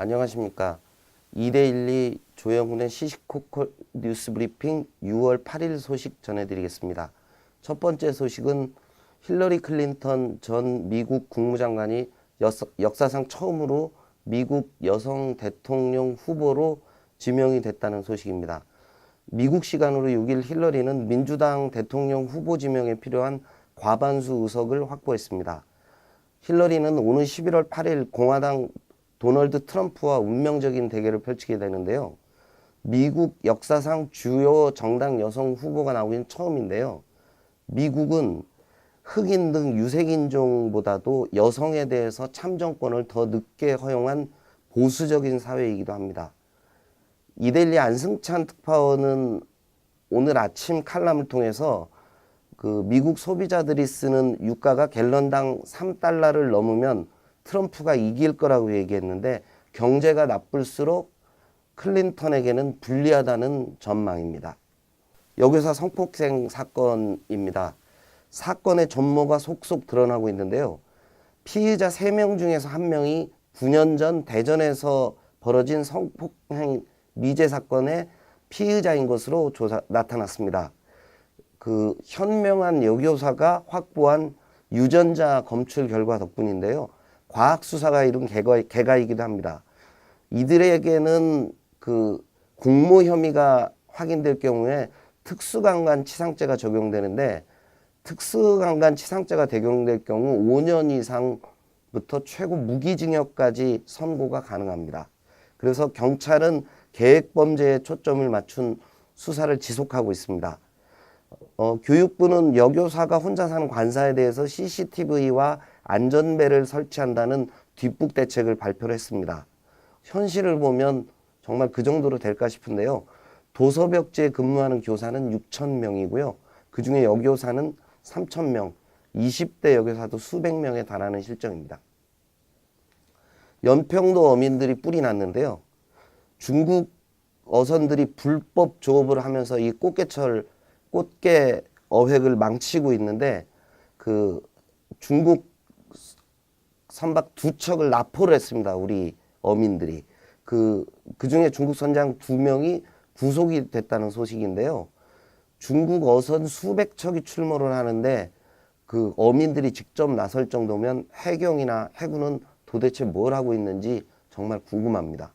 안녕하십니까. 2대12 조영훈의 시시콜콜 뉴스 브리핑 6월 8일 소식 전해드리겠습니다. 첫 번째 소식은 힐러리 클린턴 전 미국 국무장관이 역사상 처음으로 미국 여성 대통령 후보로 지명이 됐다는 소식입니다. 미국 시간으로 6일 힐러리는 민주당 대통령 후보 지명에 필요한 과반수 의석을 확보했습니다. 힐러리는 오는 11월 8일 공화당 도널드 트럼프와 운명적인 대결을 펼치게 되는데요. 미국 역사상 주요 정당 여성 후보가 나오긴 처음인데요. 미국은 흑인 등 유색인종보다도 여성에 대해서 참정권을 더 늦게 허용한 보수적인 사회이기도 합니다. 이데일리 안승찬 특파원은 오늘 아침 칼럼을 통해서 미국 소비자들이 쓰는 유가가 갤런당 3달러를 넘으면 트럼프가 이길 거라고 얘기했는데 경제가 나쁠수록 클린턴에게는 불리하다는 전망입니다. 여교사 성폭행 사건입니다. 사건의 전모가 속속 드러나고 있는데요. 피의자 3명 중에서 1명이 9년 전 대전에서 벌어진 성폭행 미제 사건의 피의자인 것으로 나타났습니다. 현명한 여교사가 확보한 유전자 검출 결과 덕분인데요. 과학수사가 이룬 결과이기도 합니다. 이들에게는 공모 혐의가 확인될 경우에 특수강간치상죄가 적용되는데 특수강간치상죄가 적용될 경우 5년 이상부터 최고 무기징역까지 선고가 가능합니다. 그래서 경찰은 계획범죄에 초점을 맞춘 수사를 지속하고 있습니다. 교육부는 여교사가 혼자 사는 관사에 대해서 CCTV와 안전벨을 설치한다는 뒷북 대책을 발표를 했습니다. 현실을 보면 정말 그 정도로 될까 싶은데요. 도서벽지에 근무하는 교사는 6,000명이고요. 그중에 여교사는 3,000명, 20대 여교사도 수백 명에 달하는 실정입니다. 연평도 어민들이 뿔이 났는데요. 중국 어선들이 불법 조업을 하면서 이 꽃게 어획을 망치고 있는데 중국 선박 2척을 납포를 했습니다. 우리 어민들이. 그중에 중국 선장 2명이 구속이 됐다는 소식인데요. 중국 어선 수백 척이 출몰을 하는데 어민들이 직접 나설 정도면 해경이나 해군은 도대체 뭘 하고 있는지 정말 궁금합니다.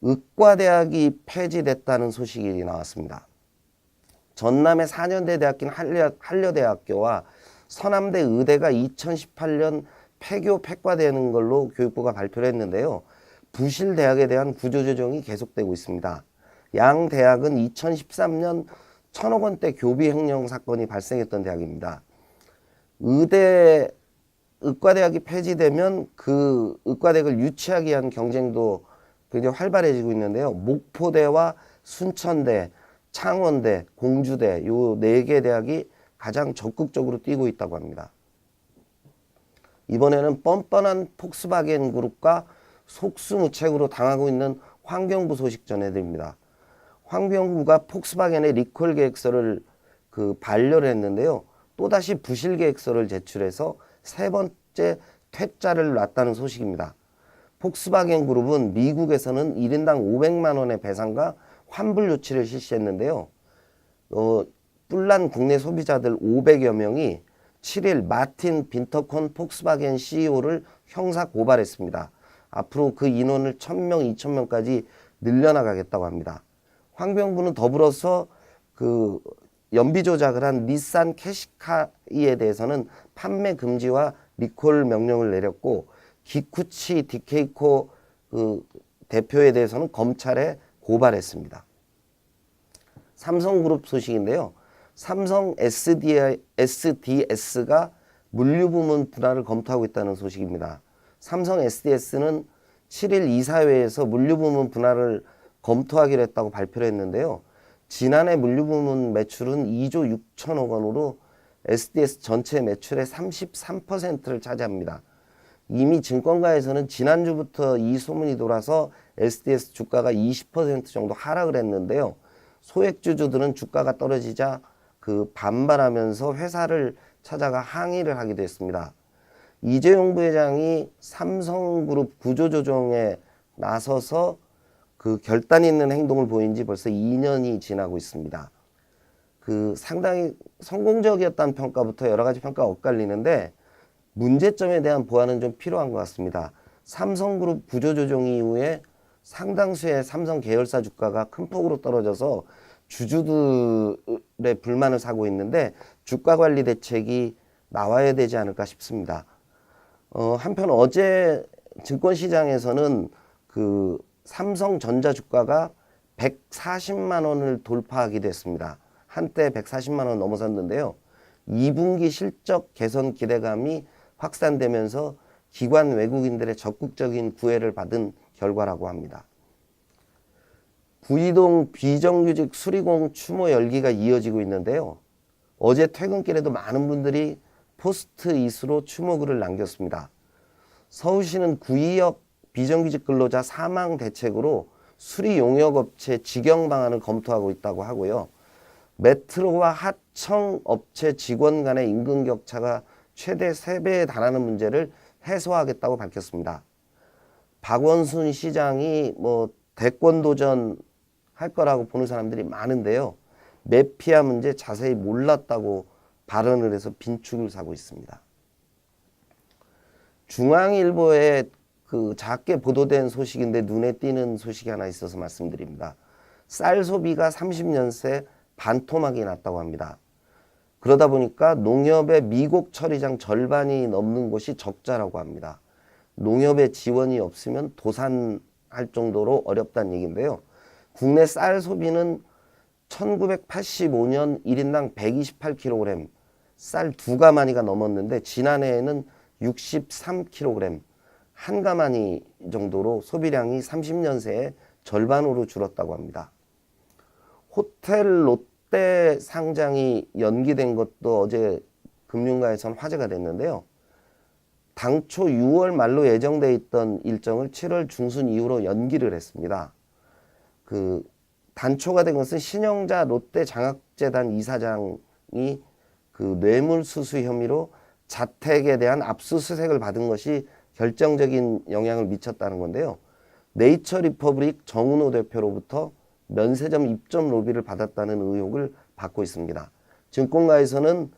의과대학이 폐지됐다는 소식이 나왔습니다. 전남의 4년대 대학인 한려대학교와 서남대 의대가 2018년 폐교폐과되는 걸로 교육부가 발표를 했는데요. 부실 대학에 대한 구조조정이 계속되고 있습니다. 양 대학은 2013년 1,000억 원대 교비 횡령 사건이 발생했던 대학입니다. 의과대학이 폐지되면 그 의과대학을 유치하기 위한 경쟁도 굉장히 활발해지고 있는데요. 목포대와 순천대, 창원대, 공주대 요 4개 대학이 가장 적극적으로 뛰고 있다고 합니다. 이번에는 뻔뻔한 폭스바겐 그룹과 속수무책으로 당하고 있는 환경부 소식 전해드립니다. 환경부가 폭스바겐의 리콜 계획서를 반려를 했는데요. 또다시 부실 계획서를 제출해서 3번째 퇴짜를 놨다는 소식입니다. 폭스바겐 그룹은 미국에서는 1인당 500만 원의 배상과 환불 조치를 실시했는데요. 뿔난 국내 소비자들 500여 명이 7일 마틴 빈터콘 폭스바겐 CEO를 형사 고발했습니다. 앞으로 그 인원을 1,000명, 2,000명까지 늘려나가겠다고 합니다. 환경부는 더불어서 연비 조작을 한 닛산 캐시카이에 대해서는 판매 금지와 리콜 명령을 내렸고 기쿠치 디케이코 대표에 대해서는 검찰에 고발했습니다. 삼성그룹 소식인데요. 삼성 SDS가 물류부문 분할을 검토하고 있다는 소식입니다. 삼성 SDS는 7일 이사회에서 물류부문 분할을 검토하기로 했다고 발표를 했는데요. 지난해 물류부문 매출은 2조 6천억 원으로 SDS 전체 매출의 33%를 차지합니다. 이미 증권가에서는 지난주부터 이 소문이 돌아서 SDS 주가가 20% 정도 하락을 했는데요. 소액주주들은 주가가 떨어지자 반발하면서 회사를 찾아가 항의를 하기도 했습니다. 이재용 부회장이 삼성그룹 구조조정에 나서서 그 결단 있는 행동을 보인 지 벌써 2년이 지나고 있습니다. 그 상당히 성공적이었다는 평가부터 여러 가지 평가가 엇갈리는데 문제점에 대한 보완은 좀 필요한 것 같습니다. 삼성그룹 구조조정 이후에 상당수의 삼성 계열사 주가가 큰 폭으로 떨어져서 주주들의 불만을 사고 있는데 주가 관리 대책이 나와야 되지 않을까 싶습니다. 한편 어제 증권시장에서는 그 삼성전자 주가가 140만 원을 돌파하기도 했습니다. 한때 140만 원 넘어섰는데요. 2분기 실적 개선 기대감이 확산되면서 기관 외국인들의 적극적인 구애를 받은 결과라고 합니다. 구이동 비정규직 수리공 추모 열기가 이어지고 있는데요. 어제 퇴근길에도 많은 분들이 포스트 잇으로 추모글을 남겼습니다. 서울시는 구의역 비정규직 근로자 사망 대책으로 수리 용역업체 직영 방안을 검토하고 있다고 하고요. 메트로와 하청 업체 직원 간의 임금 격차가 최대 3배에 달하는 문제를 해소하겠다고 밝혔습니다. 박원순 시장이 대권 도전 할 거라고 보는 사람들이 많은데요. 매피아 문제 자세히 몰랐다고 발언을 해서 빈축을 사고 있습니다. 중앙일보에 그 작게 보도된 소식인데 눈에 띄는 소식이 하나 있어서 말씀드립니다. 쌀 소비가 30년 새 반토막이 났다고 합니다. 그러다 보니까 농협의 미국 처리장 절반이 넘는 곳이 적자라고 합니다. 농협의 지원이 없으면 도산할 정도로 어렵다는 얘기인데요. 국내 쌀 소비는 1985년 1인당 128kg, 쌀 2가마니가 넘었는데 지난해에는 63kg, 한 가마니 정도로 소비량이 30년 새에 절반으로 줄었다고 합니다. 호텔 롯데 상장이 연기된 것도 어제 금융가에선 화제가 됐는데요. 당초 6월 말로 예정돼 있던 일정을 7월 중순 이후로 연기를 했습니다. 그 단초가 된 것은 신영자 롯데장학재단 이사장이 그 뇌물수수 혐의로 자택에 대한 압수수색을 받은 것이 결정적인 영향을 미쳤다는 건데요. 네이처리퍼블릭 정은호 대표로부터 면세점 입점 로비를 받았다는 의혹을 받고 있습니다. 증권가에서는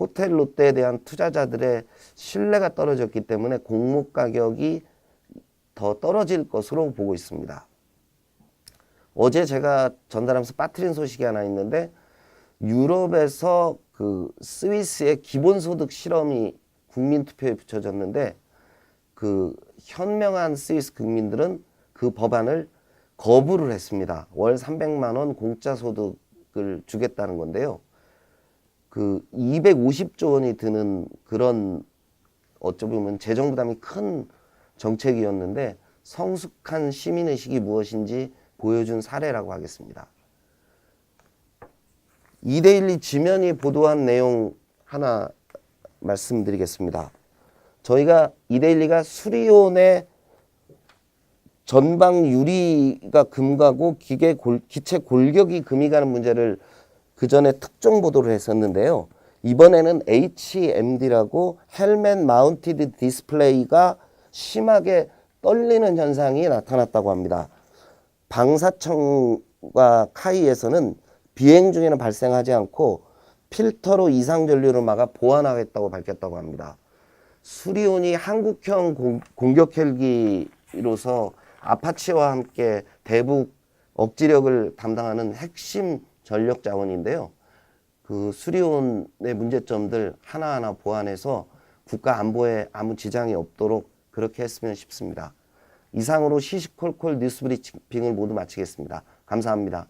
호텔 롯데에 대한 투자자들의 신뢰가 떨어졌기 때문에 공모 가격이 더 떨어질 것으로 보고 있습니다. 어제 제가 전달하면서 빠뜨린 소식이 하나 있는데 유럽에서 그 스위스의 기본소득 실험이 국민투표에 붙여졌는데 그 현명한 스위스 국민들은 그 법안을 거부를 했습니다. 월 300만 원 공짜 소득을 주겠다는 건데요. 그 250조 원이 드는 그런 어쩌면 재정 부담이 큰 정책이었는데 성숙한 시민의식이 무엇인지 보여준 사례라고 하겠습니다. 이데일리 지면이 보도한 내용 하나 말씀드리겠습니다. 저희가 이데일리가 수리온의 전방 유리가 금가고 기체 골격이 금이 가는 문제를 그 전에 특종 보도를 했었는데요. 이번에는 HMD라고 헬멧 마운티드 디스플레이가 심하게 떨리는 현상이 나타났다고 합니다. 방사청과 카이에서는 비행 중에는 발생하지 않고 필터로 이상 전류를 막아 보완하겠다고 밝혔다고 합니다. 수리온이 한국형 공격 헬기로서 아파치와 함께 대북 억지력을 담당하는 핵심 전력 자원인데요. 그 수리온의 문제점들 하나하나 보완해서 국가 안보에 아무 지장이 없도록 그렇게 했으면 싶습니다. 이상으로 시시콜콜 뉴스 브리핑을 모두 마치겠습니다. 감사합니다.